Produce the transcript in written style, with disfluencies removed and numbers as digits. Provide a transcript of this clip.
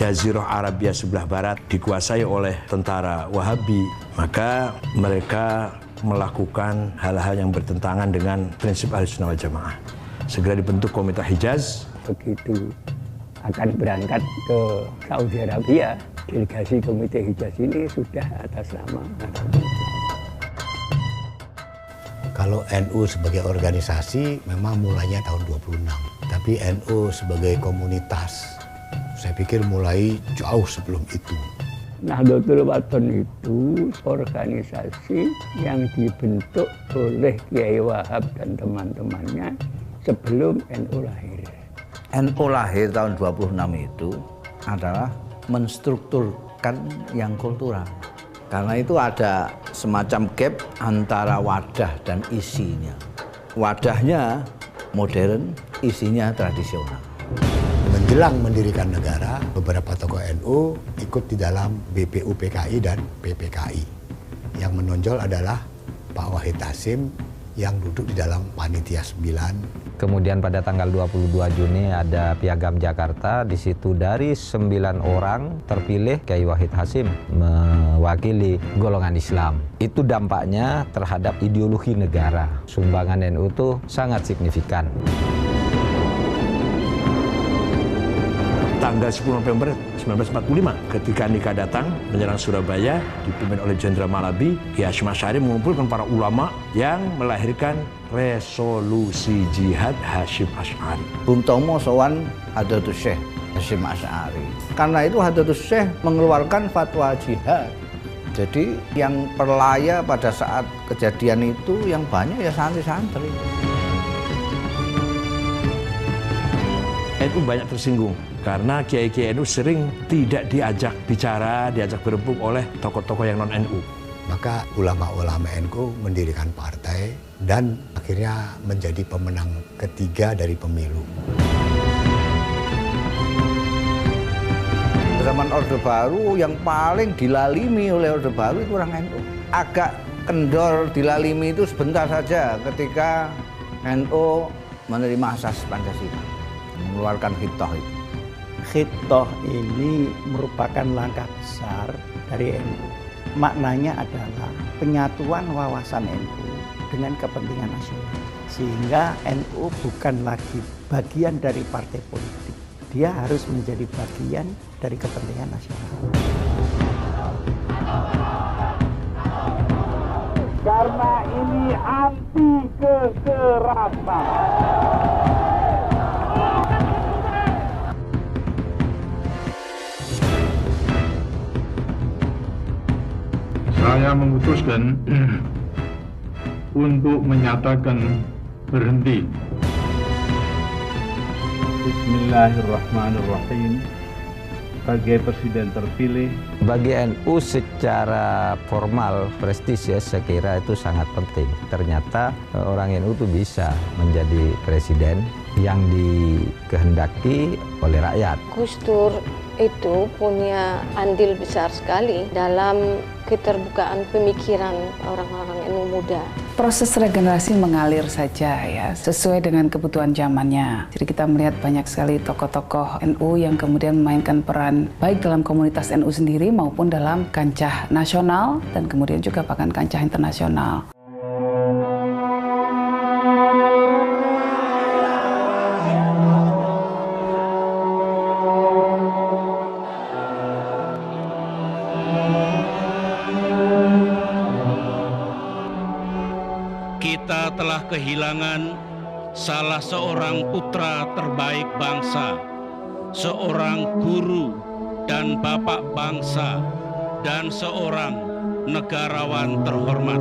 Jazirah Arabia sebelah barat dikuasai oleh tentara Wahabi, maka mereka melakukan hal-hal yang bertentangan dengan prinsip Ahlussunnah wal Jamaah. Segera dibentuk Komite Hijaz. Begitu akan berangkat ke Saudi Arabia, delegasi Komite Hijaz ini sudah atas nama. Kalau NU sebagai organisasi memang mulainya tahun 26. Tapi NU sebagai komunitas, saya pikir mulai jauh sebelum itu. Nahdlatul Wathon itu organisasi yang dibentuk oleh Kiai Wahab dan teman-temannya sebelum NU lahir. NU lahir tahun 26 itu adalah menstrukturkan yang kultural. Karena itu ada semacam gap antara wadah dan isinya. Wadahnya modern, isinya tradisional. Menjelang mendirikan negara, beberapa tokoh NU ikut di dalam BPUPKI dan PPKI. Yang menonjol adalah Pak Wahid Hasyim yang duduk di dalam Panitia 9. Kemudian pada tanggal 22 Juni ada Piagam Jakarta. Di situ dari 9 orang terpilih Kiai Wahid Hasyim mewakili golongan Islam. Itu dampaknya terhadap ideologi negara. Sumbangan NU itu sangat signifikan. Tanggal 10 November 1945, ketika Nikah datang menyerang Surabaya, dipimpin oleh Jenderal Malabi, Kiai Hasyim Asy'ari mengumpulkan para ulama yang melahirkan resolusi jihad Hasyim Asy'ari. Bung Tomo sowan Hadratus Syekh Hasyim Asy'ari. Karena itu Hadratus Syekh mengeluarkan fatwa jihad. Jadi yang perlaya pada saat kejadian itu yang banyak ya santri-santri. NU banyak tersinggung karena kiai-kiai NU sering tidak diajak bicara, diajak berembuk oleh tokoh-tokoh yang non-NU. Maka ulama-ulama NU mendirikan partai dan akhirnya menjadi pemenang ketiga dari pemilu. Zaman Orde Baru yang paling dilalimi oleh Orde Baru itu orang NU. Agak kendor dilalimi itu sebentar saja ketika NU menerima asas Pancasila, mengeluarkan Khitoh itu. Khitoh ini merupakan langkah besar dari NU. Maknanya adalah penyatuan wawasan NU dengan kepentingan nasional. Sehingga NU bukan lagi bagian dari partai politik. Dia harus menjadi bagian dari kepentingan nasional. Karena ini anti kekerasan. Saya memutuskan untuk menyatakan berhenti. Bismillahirrahmanirrahim. Sebagai presiden terpilih, Bagi NU secara formal, prestisius, saya kira itu sangat penting. Ternyata orang NU itu bisa menjadi presiden yang dikehendaki oleh rakyat. Gus Dur itu punya andil besar sekali dalam keterbukaan pemikiran orang-orang NU muda. Proses regenerasi mengalir saja ya, sesuai dengan kebutuhan zamannya. Jadi kita melihat banyak sekali tokoh-tokoh NU yang kemudian memainkan peran baik dalam komunitas NU sendiri maupun dalam kancah nasional dan kemudian juga bahkan kancah internasional. Kita telah kehilangan salah seorang putra terbaik bangsa, seorang guru dan bapak bangsa, dan seorang negarawan terhormat.